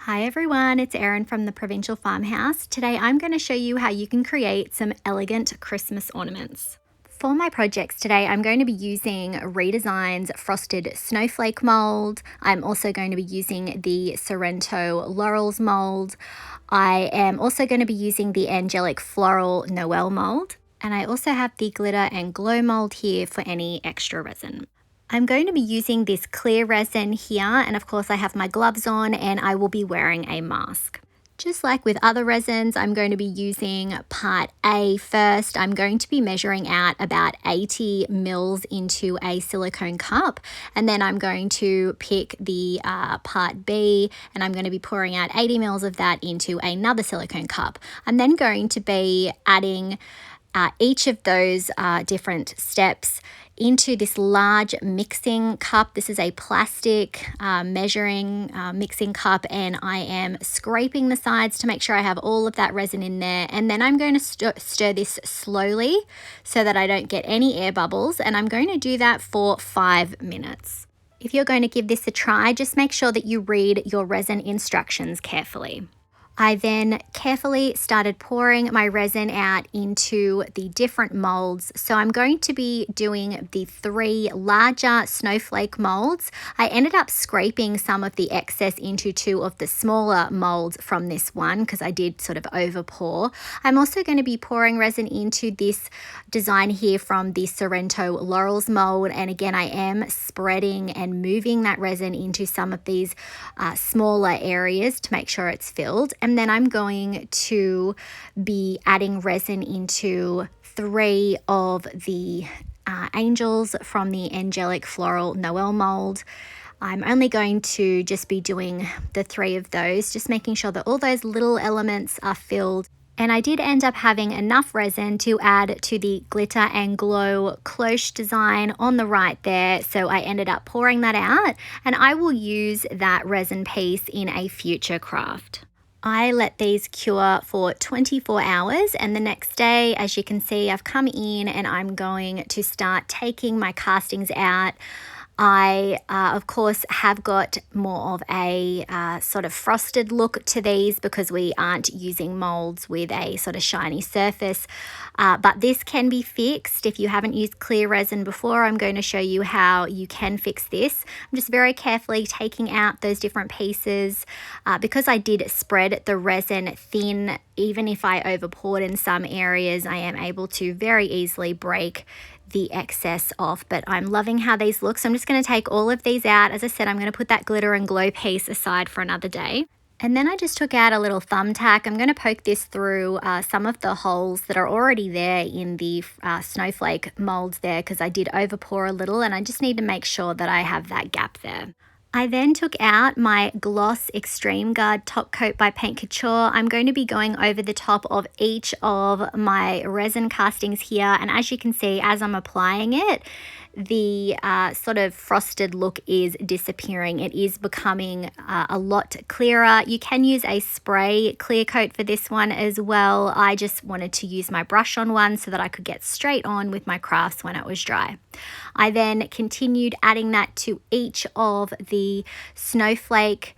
Hi everyone, it's Erin from the Provincial Farmhouse. Today I'm going to show you how you can create some elegant Christmas ornaments. For my projects today, I'm going to be using Redesign's Frosted Snowflake mold. I'm also going to be using the Sorrento Laurels mold. I am also going to be using the Angelic Floral Noel mold. And I also have the glitter and glow mold here for any extra resin. I'm going to be using this clear resin here, and of course I have my gloves on and I will be wearing a mask. Just like with other resins, I'm going to be using part A first. I'm going to be measuring out about 80 mils into a silicone cup, and then I'm going to pick the part B and I'm going to be pouring out 80 mils of that into another silicone cup. I'm then going to be adding each of those different steps into this large mixing cup. This is a plastic measuring mixing cup, and I am scraping the sides to make sure I have all of that resin in there. And then I'm going to stir this slowly so that I don't get any air bubbles, and I'm going to do that for 5 minutes. If you're going to give this a try, just make sure that you read your resin instructions carefully. I then carefully started pouring my resin out into the different molds. So I'm going to be doing the 3 larger snowflake molds. I ended up scraping some of the excess into 2 of the smaller molds from this one because I did sort of over pour. I'm also going to be pouring resin into this design here from the Sorrento Laurels mold, and again I am spreading and moving that resin into some of these smaller areas to make sure it's filled. And then I'm going to be adding resin into 3 of the angels from the Angelic Floral Noel mold. I'm only going to just be doing the 3 of those, just making sure that all those little elements are filled. And I did end up having enough resin to add to the glitter and glow cloche design on the right there. So I ended up pouring that out, and I will use that resin piece in a future craft. I let these cure for 24 hours, and the next day, as you can see, I've come in and I'm going to start taking my castings out. I, of course, have got more of a sort of frosted look to these because we aren't using molds with a sort of shiny surface, but this can be fixed. If you haven't used clear resin before, I'm going to show you how you can fix this. I'm just very carefully taking out those different pieces because I did spread the resin thin. Even if I over poured in some areas, I am able to very easily break the excess off, but I'm loving how these look. So I'm just going to take all of these out. As I said, I'm going to put that glitter and glow piece aside for another day. And then I just took out a little thumbtack. I'm going to poke this through some of the holes that are already there in the snowflake molds there because I did over pour a little, and I just need to make sure that I have that gap there. I then took out my Gloss Extreme Guard Top Coat by Paint Couture. I'm going to be going over the top of each of my resin castings here, and as you can see, as I'm applying it, the sort of frosted look is disappearing. It is becoming a lot clearer. You can use a spray clear coat for this one as well. I just wanted to use my brush on one so that I could get straight on with my crafts when it was dry. I then continued adding that to each of the snowflake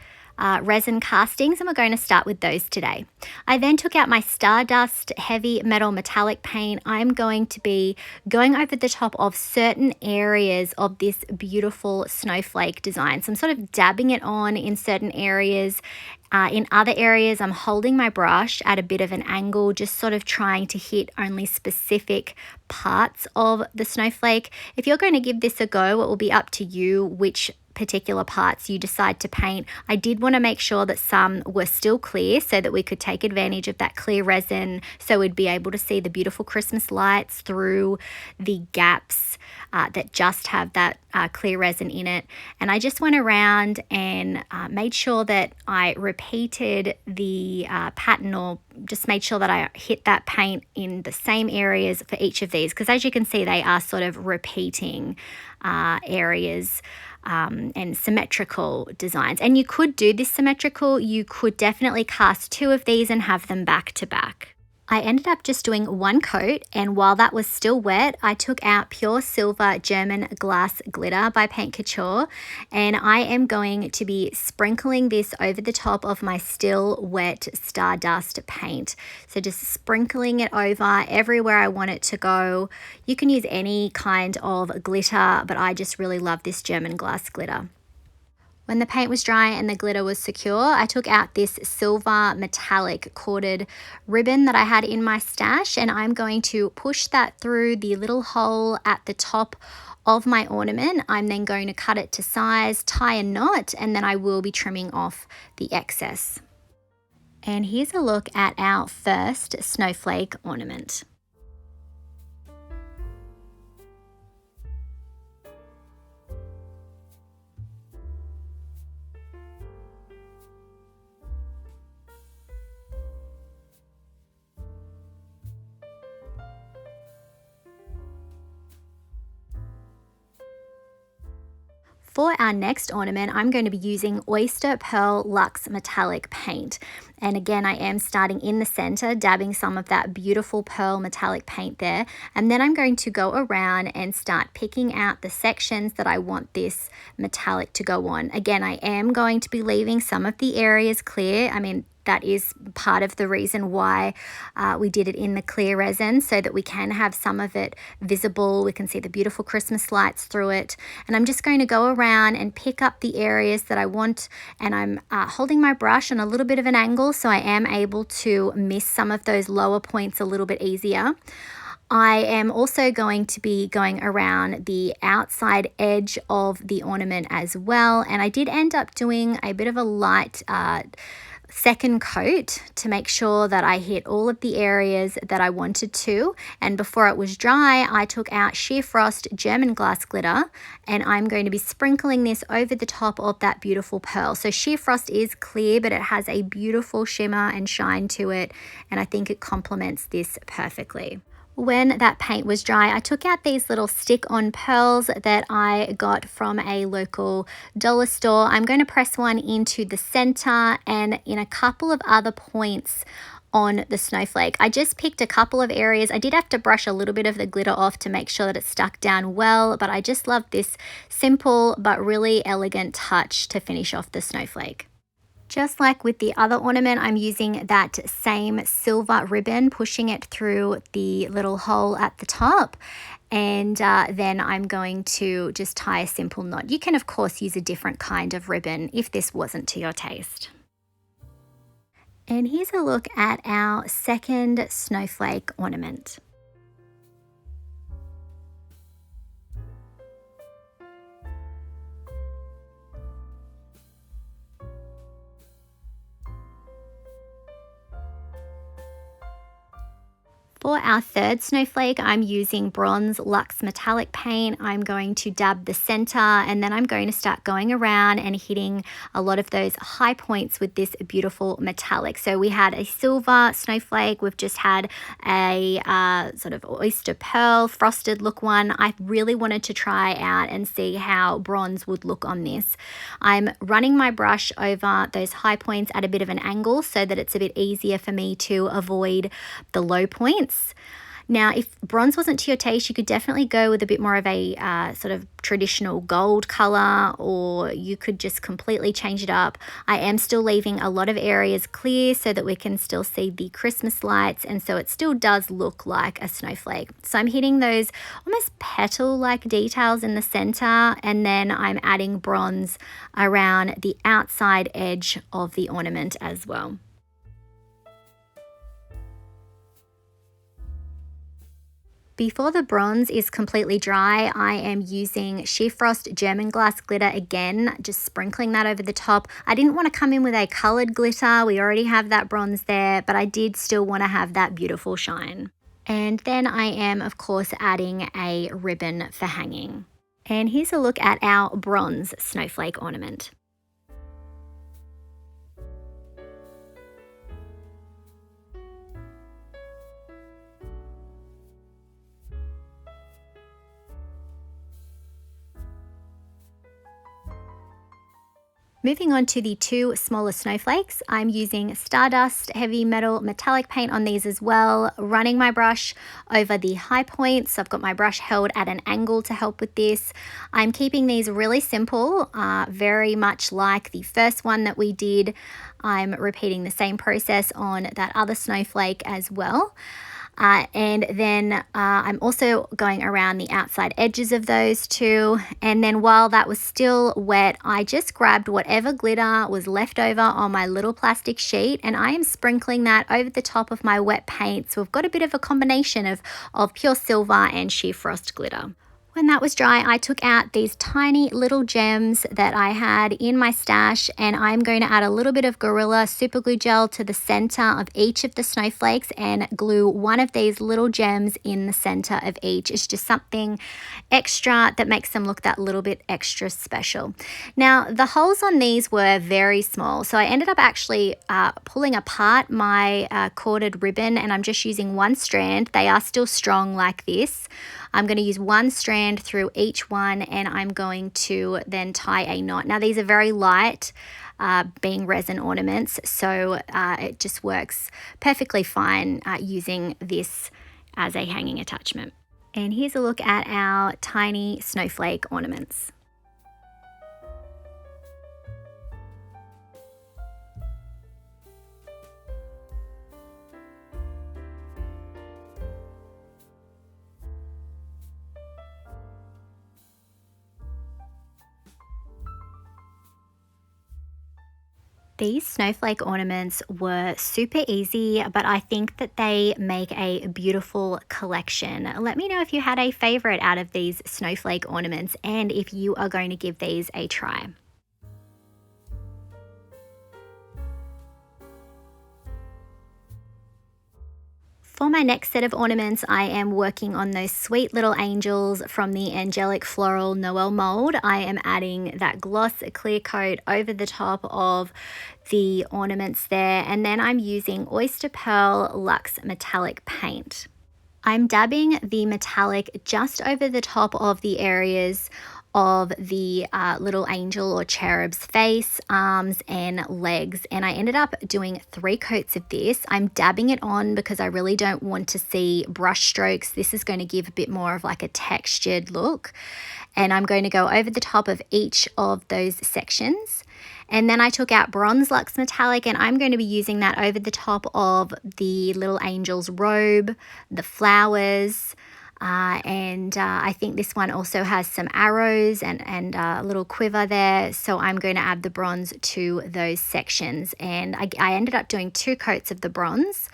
resin castings, and we're going to start with those today. I then took out my Stardust Heavy Metal Metallic paint. I'm going to be going over the top of certain areas of this beautiful snowflake design. So I'm sort of dabbing it on in certain areas. In other areas, I'm holding my brush at a bit of an angle, just sort of trying to hit only specific parts of the snowflake. If you're going to give this a go, it will be up to you which particular parts you decide to paint. I did want to make sure that some were still clear so that we could take advantage of that clear resin, so we'd be able to see the beautiful Christmas lights through the gaps that just have that clear resin in it. And I just went around and made sure that I repeated the pattern, or just made sure that I hit that paint in the same areas for each of these, because as you can see, they are sort of repeating areas and symmetrical designs. And you could do this symmetrical. You could definitely cast 2 of these and have them back to back. I ended up just doing one coat, and while that was still wet, I took out Pure Silver German Glass Glitter by Paint Couture, and I am going to be sprinkling this over the top of my still wet Stardust paint. So just sprinkling it over everywhere I want it to go. You can use any kind of glitter, but I just really love this German glass glitter. When the paint was dry and the glitter was secure, I took out this silver metallic corded ribbon that I had in my stash, and I'm going to push that through the little hole at the top of my ornament. I'm then going to cut it to size, tie a knot, and then I will be trimming off the excess. And here's a look at our first snowflake ornament. For our next ornament, I'm going to be using Oyster Pearl Luxe Metallic Paint. And again, I am starting in the center, dabbing some of that beautiful pearl metallic paint there. And then I'm going to go around and start picking out the sections that I want this metallic to go on. Again, I am going to be leaving some of the areas clear. I mean, that is part of the reason why we did it in the clear resin, so that we can have some of it visible. We can see the beautiful Christmas lights through it. And I'm just going to go around and pick up the areas that I want, and I'm holding my brush on a little bit of an angle, so I am able to miss some of those lower points a little bit easier. I am also going to be going around the outside edge of the ornament as well, and I did end up doing a bit of a light second coat to make sure that I hit all of the areas that I wanted to. And before it was dry, I took out Sheer Frost German glass glitter, and I'm going to be sprinkling this over the top of that beautiful pearl. So Sheer Frost is clear, but it has a beautiful shimmer and shine to it, and I think it complements this perfectly. When that paint was dry, I took out these little stick-on pearls that I got from a local dollar store. I'm going to press one into the center and in a couple of other points on the snowflake. I just picked a couple of areas. I did have to brush a little bit of the glitter off to make sure that it stuck down well, but I just love this simple but really elegant touch to finish off the snowflake. Just like with the other ornament, I'm using that same silver ribbon, pushing it through the little hole at the top. And then I'm going to just tie a simple knot. You can, of course, use a different kind of ribbon if this wasn't to your taste. And here's a look at our second snowflake ornament. For our third snowflake, I'm using Bronze Luxe Metallic Paint. I'm going to dab the center, and then I'm going to start going around and hitting a lot of those high points with this beautiful metallic. So we had a silver snowflake. We've just had a sort of oyster pearl frosted look one. I really wanted to try out and see how bronze would look on this. I'm running my brush over those high points at a bit of an angle so that it's a bit easier for me to avoid the low points. Now, if bronze wasn't to your taste, you could definitely go with a bit more of a sort of traditional gold color, or you could just completely change it up. I am still leaving a lot of areas clear so that we can still see the Christmas lights, and so it still does look like a snowflake. So I'm hitting those almost petal-like details in the center, and then I'm adding bronze around the outside edge of the ornament as well. Before the bronze is completely dry, I am using Sheer Frost German glass glitter again, just sprinkling that over the top. I didn't want to come in with a colored glitter. We already have that bronze there, but I did still want to have that beautiful shine. And then I am, of course, adding a ribbon for hanging. And here's a look at our bronze snowflake ornament. Moving on to the two smaller snowflakes, I'm using Stardust Heavy Metal Metallic Paint on these as well, running my brush over the high points. I've got my brush held at an angle to help with this. I'm keeping these really simple, very much like the first one that we did. I'm repeating the same process on that other snowflake as well. And then I'm also going around the outside edges of those two. And then while that was still wet, I just grabbed whatever glitter was left over on my little plastic sheet, and I am sprinkling that over the top of my wet paint. So we've got a bit of a combination of pure silver and sheer frost glitter. When that was dry, I took out these tiny little gems that I had in my stash, and I'm going to add a little bit of Gorilla Super Glue Gel to the center of each of the snowflakes and glue one of these little gems in the center of each. It's just something extra that makes them look that little bit extra special. Now, the holes on these were very small, so I ended up actually pulling apart my corded ribbon, and I'm just using one strand. They are still strong like this. I'm going to use one strand through each one, and I'm going to then tie a knot. Now, these are very light, being resin ornaments, so it just works perfectly fine using this as a hanging attachment. And here's a look at our tiny snowflake ornaments. These snowflake ornaments were super easy, but I think that they make a beautiful collection. Let me know if you had a favorite out of these snowflake ornaments and if you are going to give these a try. For my next set of ornaments, I am working on those sweet little angels from the Angelic Floral Noel mold. I am adding that gloss clear coat over the top of the ornaments there, and then I'm using Oyster Pearl Luxe Metallic Paint. I'm dabbing the metallic just over the top of the areas of the little angel or cherub's face, arms, and legs. And I ended up doing 3 coats of this. I'm dabbing it on because I really don't want to see brush strokes. This is going to give a bit more of like a textured look. And I'm going to go over the top of each of those sections. And then I took out Bronze Luxe Metallic, and I'm going to be using that over the top of the little angel's robe, the flowers, I think this one also has some arrows and a little quiver there. So I'm going to add the bronze to those sections. And I ended up doing 2 coats of the bronze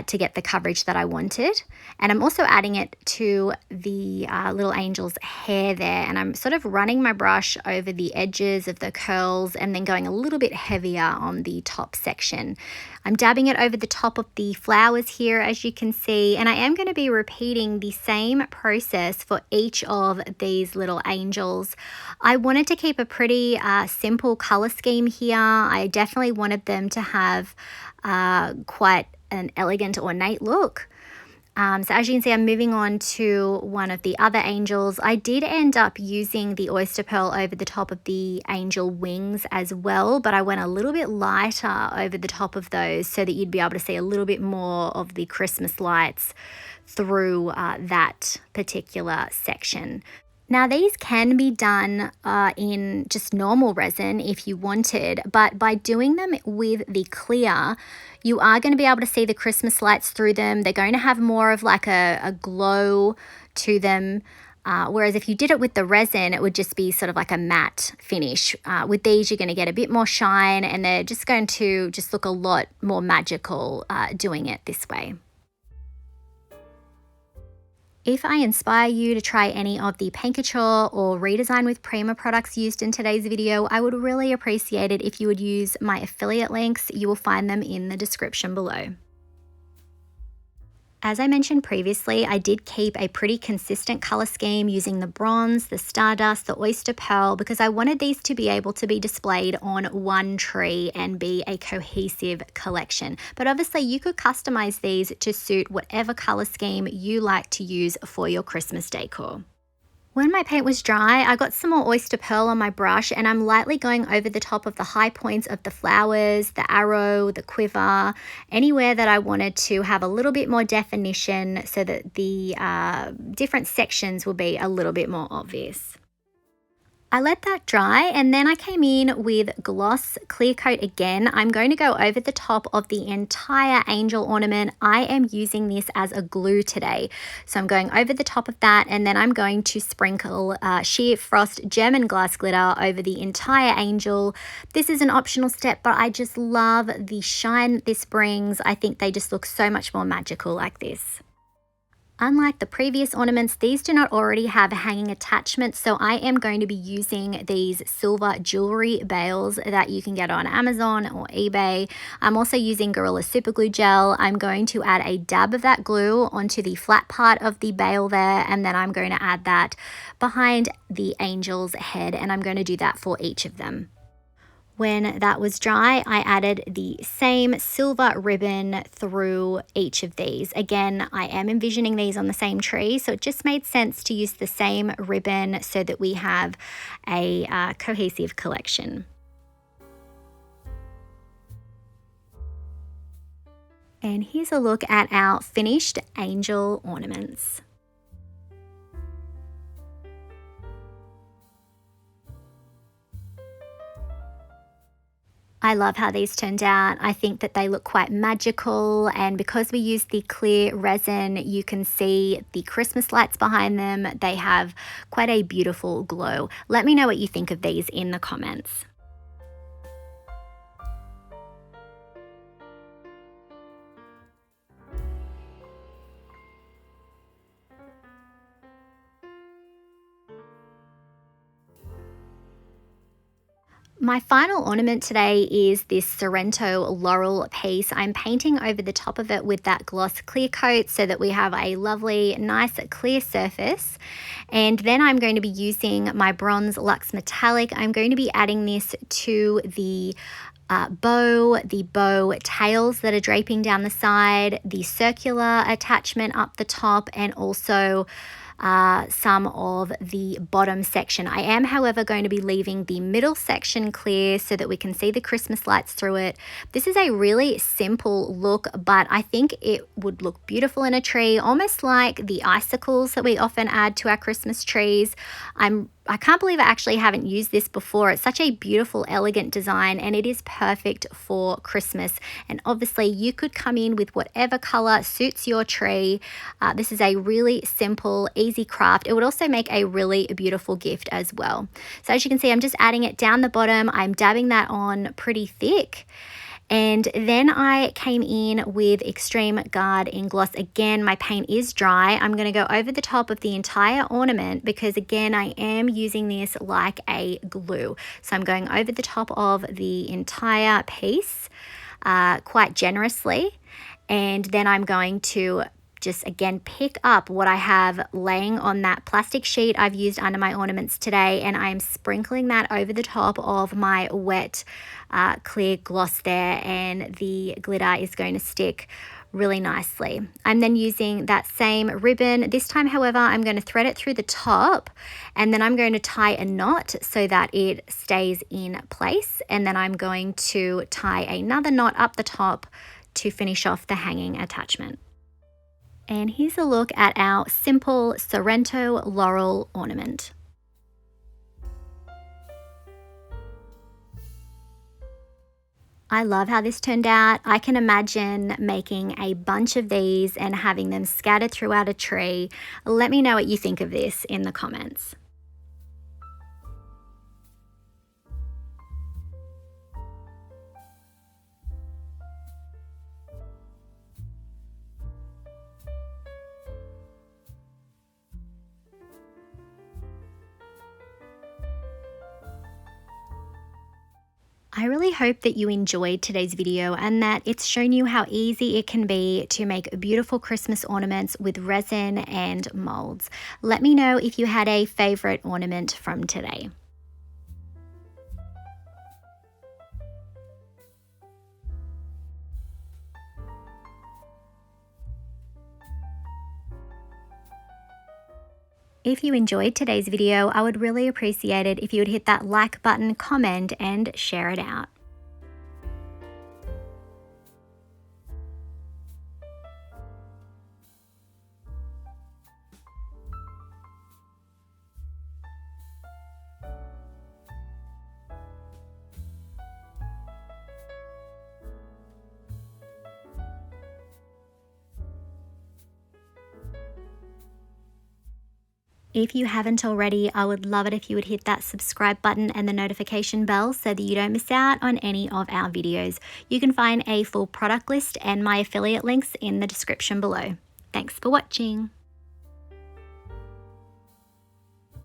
to get the coverage that I wanted. And I'm also adding it to the little angel's hair there. And I'm sort of running my brush over the edges of the curls and then going a little bit heavier on the top section. I'm dabbing it over the top of the flowers here, as you can see. And I am going to be repeating the same process for each of these little angels. I wanted to keep a pretty simple color scheme here. I definitely wanted them to have quite an elegant, ornate look. So as you can see, I'm moving on to one of the other angels. I did end up using the Oyster Pearl over the top of the angel wings as well, but I went a little bit lighter over the top of those so that you'd be able to see a little bit more of the Christmas lights through that particular section. Now, these can be done in just normal resin if you wanted, but by doing them with the clear, you are going to be able to see the Christmas lights through them. They're going to have more of like a glow to them, whereas if you did it with the resin, it would just be sort of like a matte finish. With these, you're going to get a bit more shine, and they're just going to just look a lot more magical doing it this way. If I inspire you to try any of the Paint Couture or Redesign with Prima products used in today's video, I would really appreciate it if you would use my affiliate links. You will find them in the description below. As I mentioned previously, I did keep a pretty consistent color scheme using the bronze, the stardust, the oyster pearl, because I wanted these to be able to be displayed on one tree and be a cohesive collection. But obviously you could customize these to suit whatever color scheme you like to use for your Christmas decor. When my paint was dry, I got some more Oyster Pearl on my brush and I'm lightly going over the top of the high points of the flowers, the arrow, the quiver, anywhere that I wanted to have a little bit more definition so that the different sections will be a little bit more obvious. I let that dry and then I came in with gloss clear coat again. I'm going to go over the top of the entire angel ornament. I am using this as a glue today. So I'm going over the top of that and then I'm going to sprinkle sheer frost German glass glitter over the entire angel. This is an optional step, but I just love the shine this brings. I think they just look so much more magical like this. Unlike the previous ornaments, these do not already have hanging attachments, so I am going to be using these silver jewelry bales that you can get on Amazon or eBay. I'm also using Gorilla Super Glue Gel. I'm going to add a dab of that glue onto the flat part of the bale there, and then I'm going to add that behind the angel's head, and I'm going to do that for each of them. When that was dry, I added the same silver ribbon through each of these. Again, I am envisioning these on the same tree, so it just made sense to use the same ribbon so that we have a cohesive collection. And here's a look at our finished angel ornaments. I love how these turned out. I think that they look quite magical, and because we used the clear resin, you can see the Christmas lights behind them. They have quite a beautiful glow. Let me know what you think of these in the comments. My final ornament today is this Sorrento Laurel piece. I'm painting over the top of it with that gloss clear coat so that we have a lovely, nice, clear surface. And then I'm going to be using my bronze luxe metallic. I'm going to be adding this to the bow tails that are draping down the side, the circular attachment up the top, and also some of the bottom section. I am, however, going to be leaving the middle section clear so that we can see the Christmas lights through it. This is a really simple look, but I think it would look beautiful in a tree, almost like the icicles that we often add to our Christmas trees. I can't believe I actually haven't used this before. It's such a beautiful, elegant design, and it is perfect for Christmas. And obviously you could come in with whatever color suits your tree. This is a really simple, easy craft. It would also make a really beautiful gift as well. So as you can see, I'm just adding it down the bottom. I'm dabbing that on pretty thick. And then I came in with Extreme Guard in gloss. Again, my paint is dry. I'm going to go over the top of the entire ornament because, again, I am using this like a glue. So I'm going over the top of the entire piece quite generously. And then I'm going to just again pick up what I have laying on that plastic sheet I've used under my ornaments today, and I'm sprinkling that over the top of my wet clear gloss there, and the glitter is going to stick really nicely. I'm then using that same ribbon. This time, however, I'm going to thread it through the top, and then I'm going to tie a knot so that it stays in place, and then I'm going to tie another knot up the top to finish off the hanging attachment. And here's a look at our simple Sorrento Laurel ornament. I love how this turned out. I can imagine making a bunch of these and having them scattered throughout a tree. Let me know what you think of this in the comments. I really hope that you enjoyed today's video and that it's shown you how easy it can be to make beautiful Christmas ornaments with resin and molds. Let me know if you had a favorite ornament from today. If you enjoyed today's video, I would really appreciate it if you would hit that like button, comment, and share it out. If you haven't already, I would love it if you would hit that subscribe button and the notification bell so that you don't miss out on any of our videos. You can find a full product list and my affiliate links in the description below. Thanks for watching.